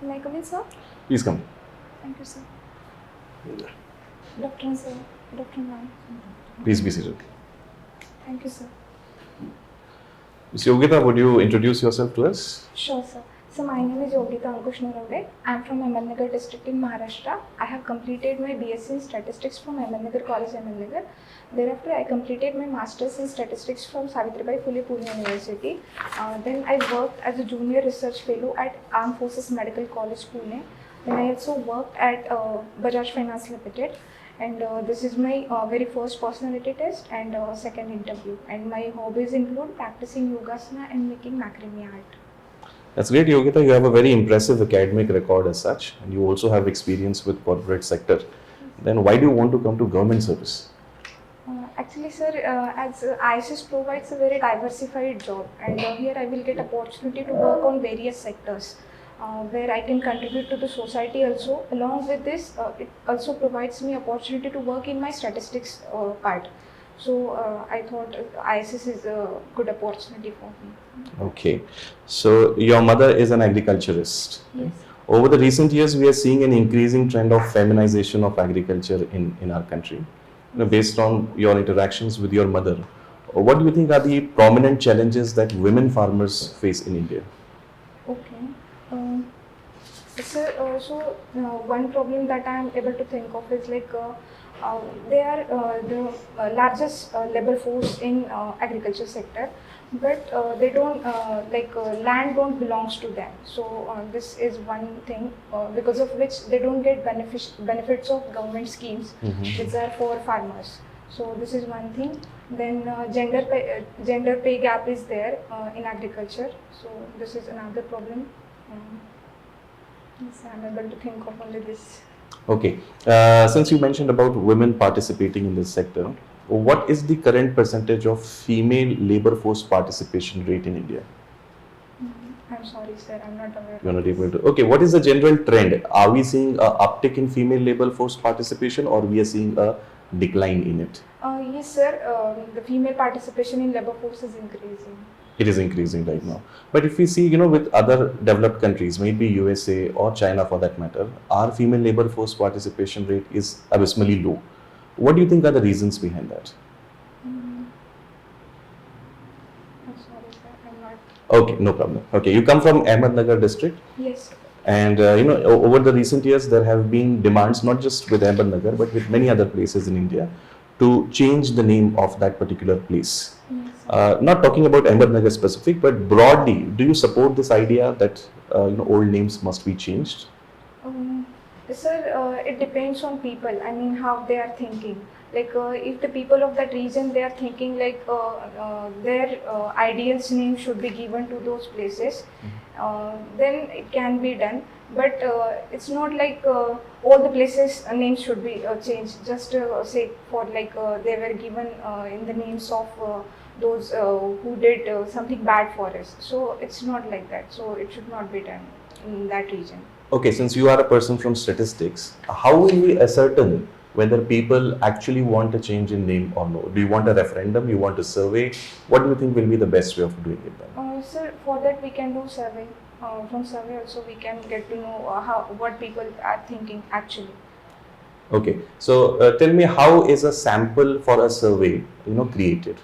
May I come in, sir? Please come. Thank you, sir. Doctor, sir. Doctor, ma'am. Please be seated. Thank you, sir. Ms. Yogita, would you introduce yourself to us? Sure, sir. So my name is Yogita Narvade. I am from Ahmednagar district in Maharashtra. I have completed my BSc in Statistics from Ahmednagar College, Ahmednagar. Thereafter, I completed my Masters in Statistics from Savitribai Phule Pune University. Then I worked as a Junior Research Fellow at Armed Forces Medical College, Pune. Then I also worked at Bajaj Finance Limited. And this is my very first personality test and second interview. And my hobbies include practicing yogasana and making macrame art. That's great, Yogita. You have a very impressive academic record as such, and you also have experience with corporate sector. Then why do you want to come to government service? Actually, sir, as ISS provides a very diversified job, and here I will get opportunity to work on various sectors where I can contribute to the society also. Along with this, it also provides me opportunity to work in my statistics part. So I thought ISS is a good opportunity for me. Okay. So your mother is an agriculturist. Yes. Over the recent years, we are seeing an increasing trend of feminization of agriculture in our country. Based on your interactions with your mother, what do you think are the prominent challenges that women farmers face in India? Okay. Sir, so one problem that I am able to think of is like they are the largest labor force in agriculture sector, but they don't land don't belongs to them. So this is one thing because of which they don't get benefits of government schemes which are for farmers. So this is one thing. Then gender pay gap is there in agriculture. So this is another problem. Yes, I'm able to think of only this. Okay. Since you mentioned about women participating in this sector, what is the current percentage of female labor force participation rate in India? I'm sorry, sir. I'm not aware. You're not able to. Okay. What is the general trend? Are we seeing an uptick in female labor force participation, or we are seeing a decline in it? Yes, sir. The female participation in labor force is increasing. It is increasing right now. But if we see, with other developed countries, maybe USA or China for that matter, our female labor force participation rate is abysmally low. What do you think are the reasons behind that? I'm sorry, sir. I'm not. Okay, no problem. Okay, you come from Ahmednagar district. Yes. And over the recent years, there have been demands not just with Ahmednagar but with many other places in India to change the name of that particular place. Yes. Not talking about Ahmednagar specific, but broadly, do you support this idea that old names must be changed? Sir, it depends on people. I mean, how they are thinking. Like, if the people of that region, they are thinking like their ideals name should be given to those places, then it can be done. But it's not like all the places names should be changed. Just say for like they were given in the names of those who did something bad for us. So it's not like that. So it should not be done in that region. Okay, since you are a person from statistics, how will we ascertain whether people actually want a change in name or no? Do you want a referendum? You want a survey? What do you think will be the best way of doing it then? Sir, for that we can do survey. From survey also we can get to know what people are thinking actually. Okay, so tell me, how is a sample for a survey created?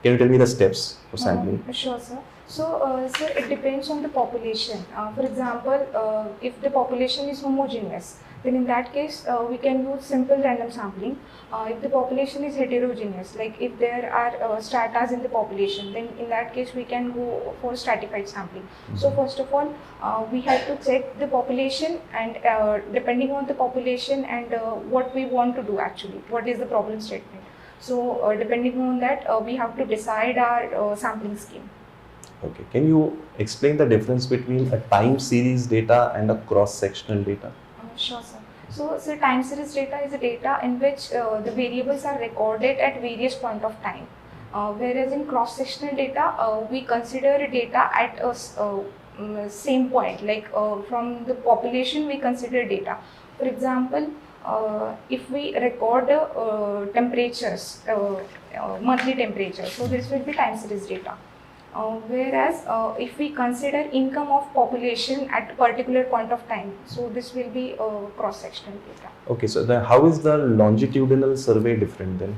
Can you tell me the steps for sampling? Sure, sir. So, sir, it depends on the population. For example, if the population is homogeneous, then in that case, we can use simple random sampling. If the population is heterogeneous, like if there are stratas in the population, then in that case, we can go for stratified sampling. So, first of all, we have to check the population, and depending on the population and what we want to do actually, what is the problem statement. So, depending on that, we have to decide our sampling scheme. Okay, can you explain the difference between a time series data and a cross-sectional data? Sure, sir. So, time series data is a data in which the variables are recorded at various point of time. Whereas in cross-sectional data, we consider data at a same point, like from the population we consider data. For example, if we record temperatures, monthly temperature, so this will be time series data. Whereas if we consider income of population at a particular point of time, so this will be cross-sectional data. Okay, so then how is the longitudinal survey different then?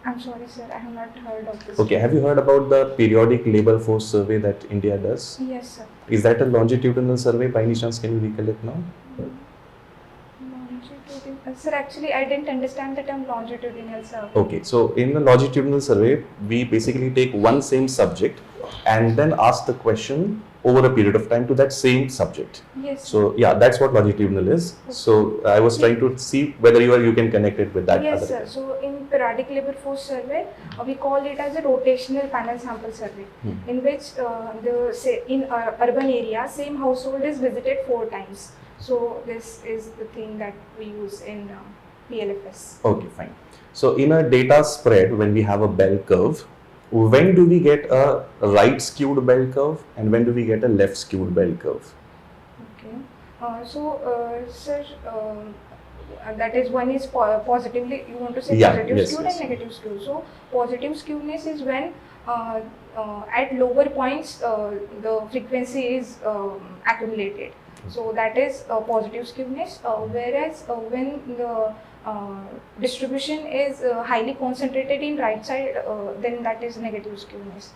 I'm sorry, sir, I have not heard of this. Okay, have you heard about the periodic labor force survey that India does? Yes, sir. Is that a longitudinal survey by any chance? Can you recollect now? Longitudinal. Sir, actually, I didn't understand the term longitudinal survey. Okay, so in a longitudinal survey, we basically take one same subject and then ask the question over a period of time to that same subject. Yes. So yeah, that's what longitudinal is. So I was trying to see whether you can connect it with that. Yes, other sir. thing. So in periodic labor force survey, we call it as a rotational panel sample survey, in which in urban area, same household is visited 4 times. So this is the thing that we use in PLFS. Okay, fine. So in a data spread, when we have a bell curve, when do we get a right skewed bell curve and when do we get a left skewed bell curve? Okay. Sir, that is one is positively, you want to say positive skewed and negative skewed. So positive skewness is when at lower points the frequency is accumulated. So that is positive skewness, whereas when the distribution is highly concentrated in right side, then that is negative skewness.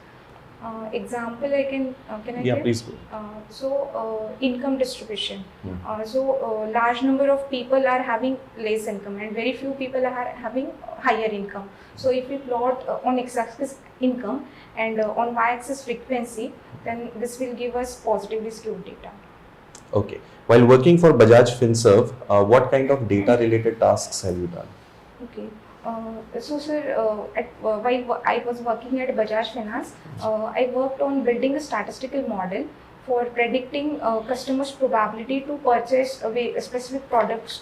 Example I can I Yeah, give? please go. Income distribution. Large number of people are having less income and very few people are having higher income. So if we plot on x-axis income and on y-axis frequency, then this will give us positively skewed data. Okay. While working for Bajaj Finserv, what kind of data related tasks have you done? Okay. Sir, while I was working at Bajaj Finance, I worked on building a statistical model for predicting customers' probability to purchase specific products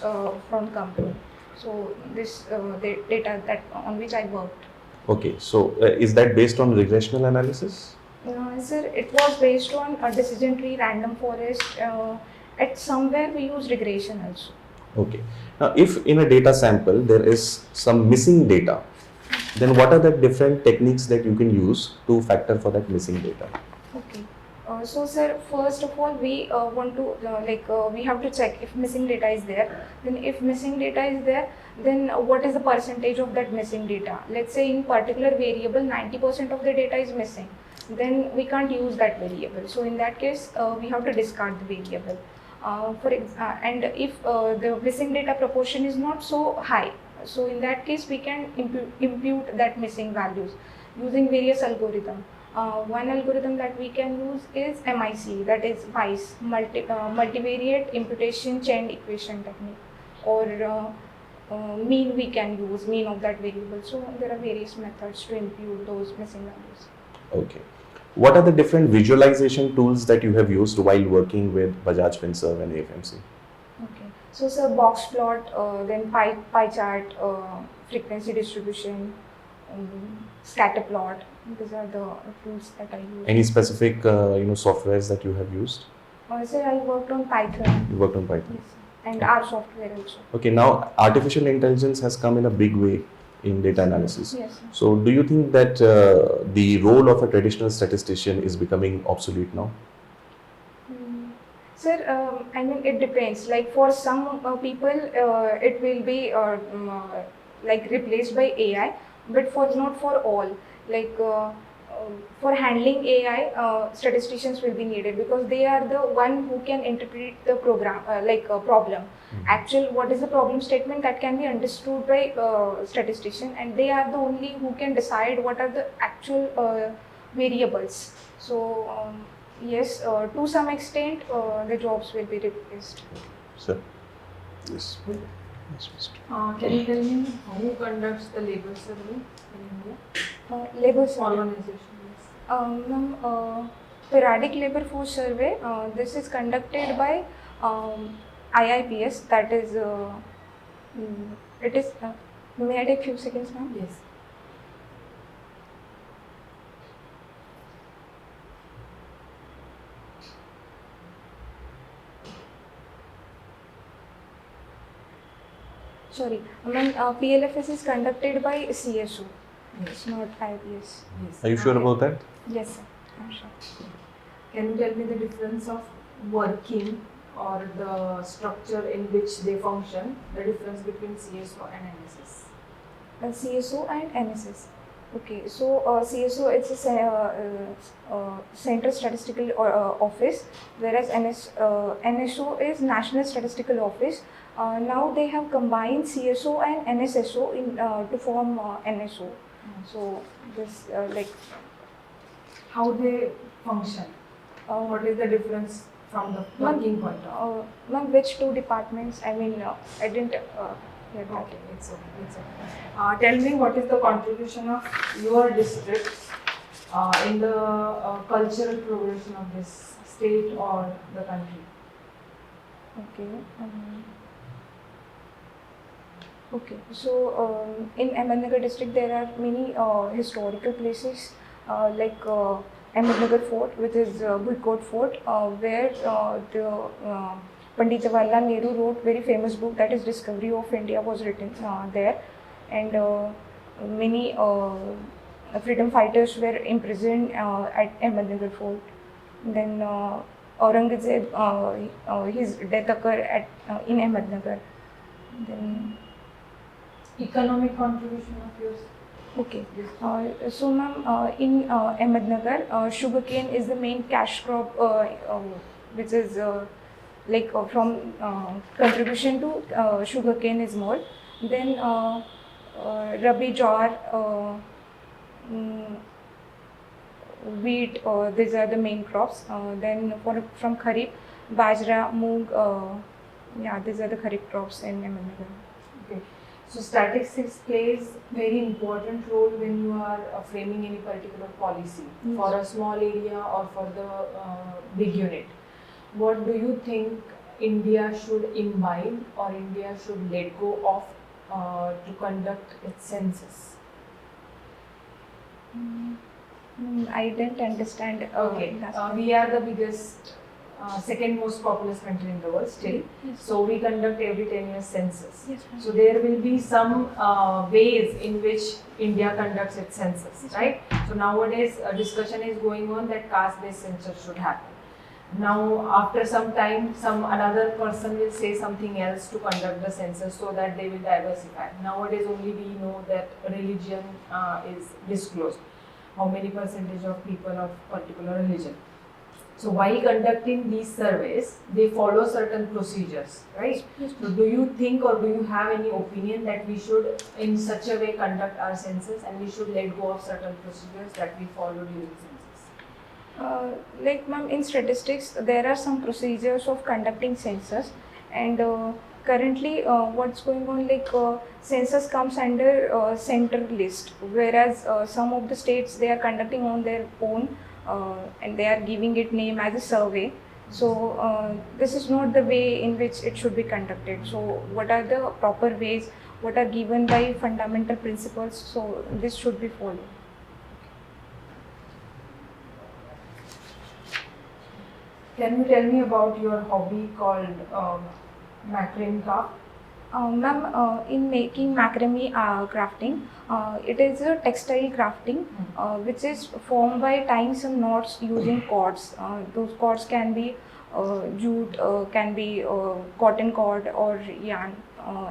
from company. So this the data that on which I worked. Okay. So is that based on regressional analysis? Sir, it was based on a decision tree, random forest. At somewhere we use regression also. Okay. Now, if in a data sample there is some missing data, then what are the different techniques that you can use to factor for that missing data? Okay. So, sir, first of all, we want to we have to check if missing data is there. Then, if missing data is there, then what is the percentage of that missing data? Let's say in particular variable, 90% of the data is missing. Then we can't use that variable. So, in that case, we have to discard the variable. And if the missing data proportion is not so high, so in that case we can impute that missing values using various algorithms. One algorithm that we can use is MIC, that is WISE, multivariate imputation chain equation technique, or mean we can use, mean of that variable. So there are various methods to impute those missing values. Okay. What are the different visualization tools that you have used while working with Bajaj Finserv and AFMC? Okay. So, sir, box plot, then pie chart, frequency distribution, scatter plot. These are the tools that I use. Any specific softwares that you have used? Sir, I worked on Python. You worked on Python. Yes, and R software also. Okay. Now, artificial intelligence has come in a big way in data analysis. Yes, sir. So, do you think that the role of a traditional statistician is becoming obsolete now? Sir, I mean, it depends. Like for some people, it will be like replaced by AI, but not for all. Like for handling AI, statisticians will be needed because they are the one who can interpret the program, problem. Actual, what is the problem statement that can be understood by statistician, and they are the only who can decide what are the actual variables. So yes, to some extent, the jobs will be replaced. Sir, yes. Can you tell me who conducts the labor survey in India? Labor survey. Organization. Periodic labor force survey. This is conducted by IIPS. That is, it is. May I take few seconds, ma'am? Yes. Sorry, ma'am. PLFS is conducted by CSO. It's not IBS. Yes. Are you sure about that? Yes, sir. I'm sure. Can you tell me the difference of working or the structure in which they function, the difference between CSO and NSS? CSO and NSS. Okay, so CSO it's a Central Statistical Office, whereas NSO is National Statistical Office. Now they have combined CSO and NSSO to form NSO. So this How they function? What is the difference from the working point of view? ma'am, which two departments? I mean, I didn't hear that. Okay, it's okay. It's okay. Tell me what is the contribution of your district in the cultural progression of this state or the country? Okay. Okay. So in Ahmednagar district, there are many historical places like Ahmednagar Fort, which is Bulkot Fort, where the Pandit Jawaharlal Nehru wrote very famous book, that is Discovery of India, was written there, and many freedom fighters were imprisoned at Ahmednagar Fort. Then Aurangzeb, his death occurred in Ahmednagar. Then Economic contribution of yours? okay, so ma'am, in Ahmednagar, sugarcane is the main cash crop, which is from contribution to sugarcane is more. Then rabi, jowar, wheat, these are the main crops. Then from kharif, bajra, moong, yeah, these are the kharif crops in Ahmednagar. Okay. So statistics plays very important role when you are framing any particular policy for a small area or for the big unit. What do you think India should imbibe or India should let go of to conduct its census? I didn't understand. Okay, we are the biggest, second most populous country in the world still. Yes. So we conduct every 10 years census. Yes, ma'am. So there will be some ways in which India conducts its census, Yes, right? So nowadays a discussion is going on that caste-based census should happen. Now after some time, another person will say something else to conduct the census so that they will diversify. Nowadays only we know that religion is disclosed. How many percentage of people of particular religion. So while conducting these surveys, they follow certain procedures, right? Yes, So do you think or do you have any opinion that we should in such a way conduct our census and we should let go of certain procedures that we follow during census? Like ma'am, in statistics, there are some procedures of conducting census, and currently what's going on, like census comes under center list, whereas some of the states, they are conducting on their own and they are giving it name as a survey. So this is not the way in which it should be conducted. So what are the proper ways, what are given by fundamental principles, so this should be followed. Can you tell me about your hobby called macrame craft? Ma'am, in making macrame crafting, it is a textile crafting which is formed by tying some knots using cords. Those cords can be jute, can be cotton cord or yarn.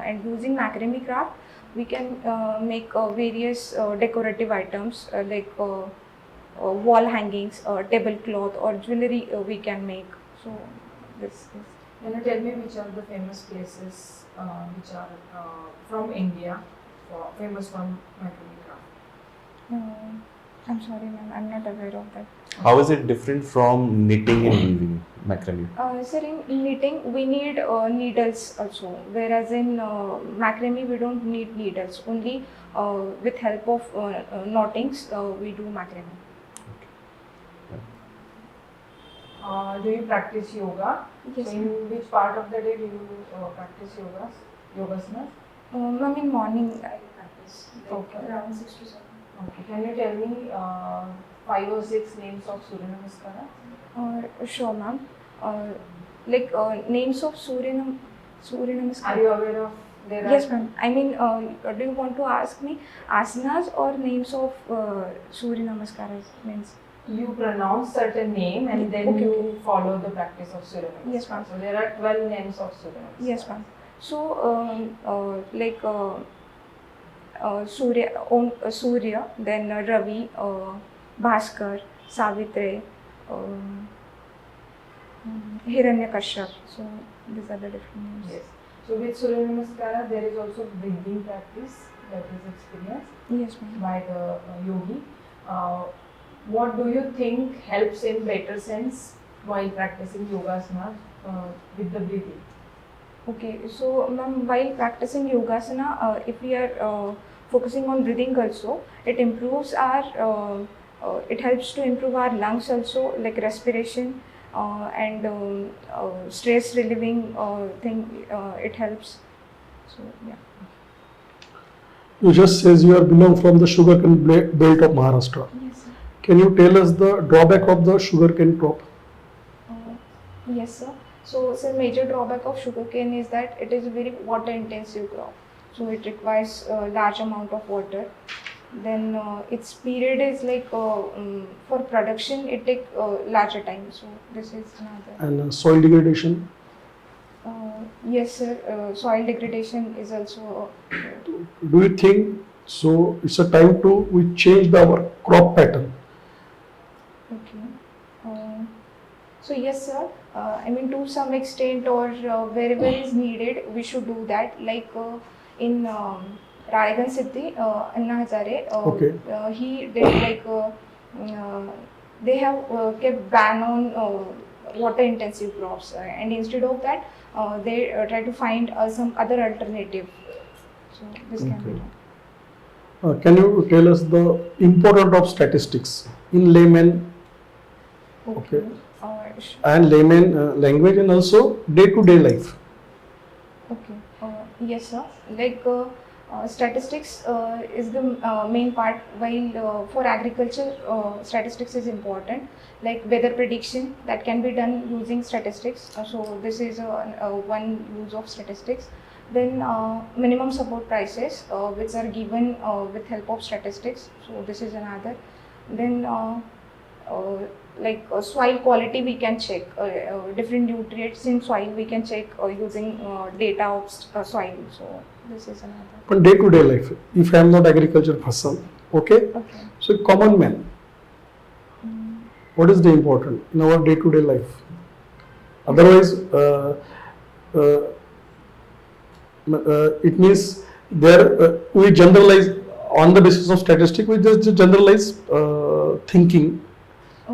And using macrame craft, we can make various decorative items like wall hangings, tablecloth, or jewelry we can make. So this is. Can you tell me which are the famous places which are from India, famous from macrame craft? I'm sorry, ma'am, I'm not aware of that. How is it different from knitting and weaving, macrame? Sir, in knitting, we need needles also, whereas in macrame, we don't need needles. Only with help of knottings, we do macrame. Do you practice yoga? Yes, So in which part of the day do you practice yogasanas? ma'am, in morning I practice. Okay. Around 6 to 7. Okay. Can you tell me 5 or 6 names of Surya Namaskara? Sure, ma'am. Like names of Surya Are Namaskar. you aware of There Yes, are, ma'am. I mean, do you want to ask me asanas or names of Surya Namaskaras? Means you pronounce certain name and then Okay, you okay. follow the practice of Surya Namaskar. Yes, ma'am. So there are 12 names of Surya Namaskar. Yes, ma'am. So, Surya, Surya, then Ravi, Bhaskar, Savitri, um, Hiranyakashyap. So these are the different names. Yes. So with Surya Namaskara there is also breathing practice that is experienced Yes, ma'am. by the yogi. What do you think helps in better sense while practicing yogasana with the breathing? Okay, so ma'am, while practicing yogasana, if we are focusing on breathing also, it improves it helps to improve our lungs also, like respiration and stress relieving thing. It helps. So yeah. You just says you are belong from the sugarcane belt of Maharashtra. Yes, sir. Can you tell us the drawback of the sugarcane crop? Yes, sir. So, sir, major drawback of sugarcane is that it is a very water intensive crop. So, it requires a large amount of water. Then its period is like for production it takes larger time. So, this is another. And soil degradation? Yes, sir. Soil degradation is also. Do you think so? It's a time to we change our crop pattern. Okay. So yes, sir. I mean, to some extent or wherever is needed, we should do that. Like in Raigan Siddhi, Anna Hazare, Okay. he did like they have kept ban on water intensive crops, and instead of that, they try to find some other alternative. So this can be Okay. done. Can you tell us the importance of statistics in layman Okay. and layman language and also day-to-day life? Okay. Yes, sir. Like statistics is the main part. While for agriculture, statistics is important. Like weather prediction that can be done using statistics. So this is one use of statistics. Then minimum support prices, which are given with help of statistics. So this is another. Then soil quality we can check, different nutrients in soil we can check using data of soil. So this is another. But day-to-day life, if I am not agriculture person, okay? Okay. So common man, what is the important in our day-to-day life? Otherwise, it means there we generalize on the basis of statistic. We just generalize thinking.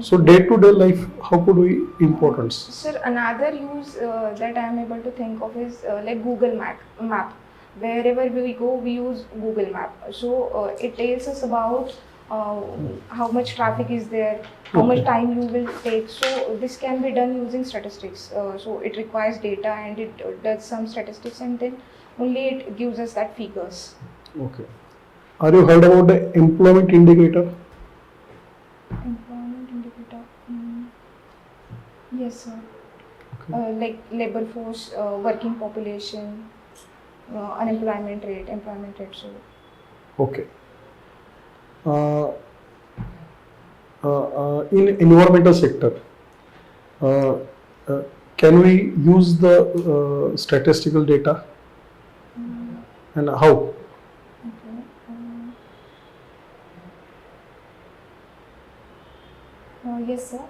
So day-to-day life, how could we importance? Sir, another use that I am able to think of is like Google Map. Wherever we go, we use Google Map. So it tells us about how much traffic is there, how much time you will take. So this can be done using statistics. So it requires data and it does some statistics and then only it gives us that figures. Okay. Are you heard about the employment indicator? Employment indicator. Yes, sir. Okay. Like labor force, working population, unemployment rate, employment rate. So Okay. In environmental sector, can we use the statistical data and how? okay. Yes, sir.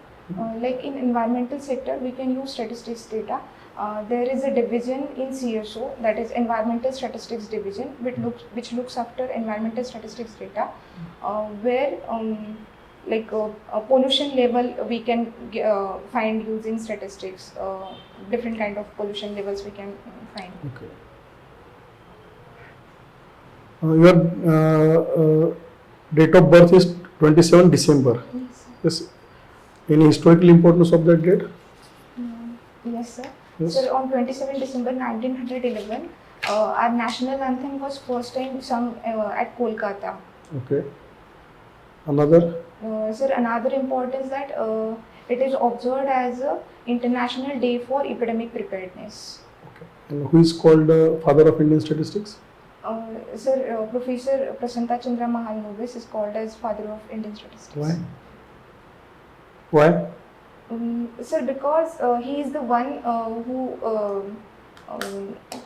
Like in environmental sector, we can use statistics data. There is a division in CSO, that is Environmental Statistics Division, which looks after environmental statistics data, where pollution level we can find using statistics. Different kind of pollution levels we can find. Okay. Your date of birth is 27 December. Yes, sir. Yes. Any historical importance of that date? Yes, sir. Yes. So on 27 December 1911, our national anthem was first time sung at Kolkata. Okay. Another? Sir, another importance that it is observed as a International Day for Epidemic Preparedness. Okay. And who is called father of Indian statistics? Sir, Professor Prasanta Chandra Mahalanobis is called as father of Indian statistics. Why? Why? Sir, because he is the one who,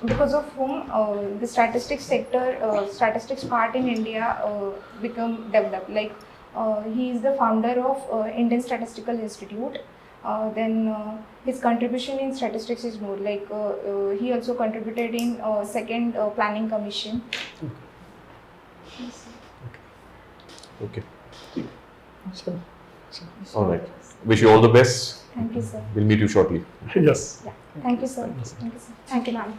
because of whom the statistics sector, statistics part in India become developed. Like he is the founder of Indian Statistical Institute. Then his contribution in statistics is more like he also contributed in second planning commission. Okay. Sure. All right. Wish you all the best. Thank you, sir. We'll meet you shortly. Yes. Yeah. Thank you, sir. Thank you, sir. Thank you, ma'am.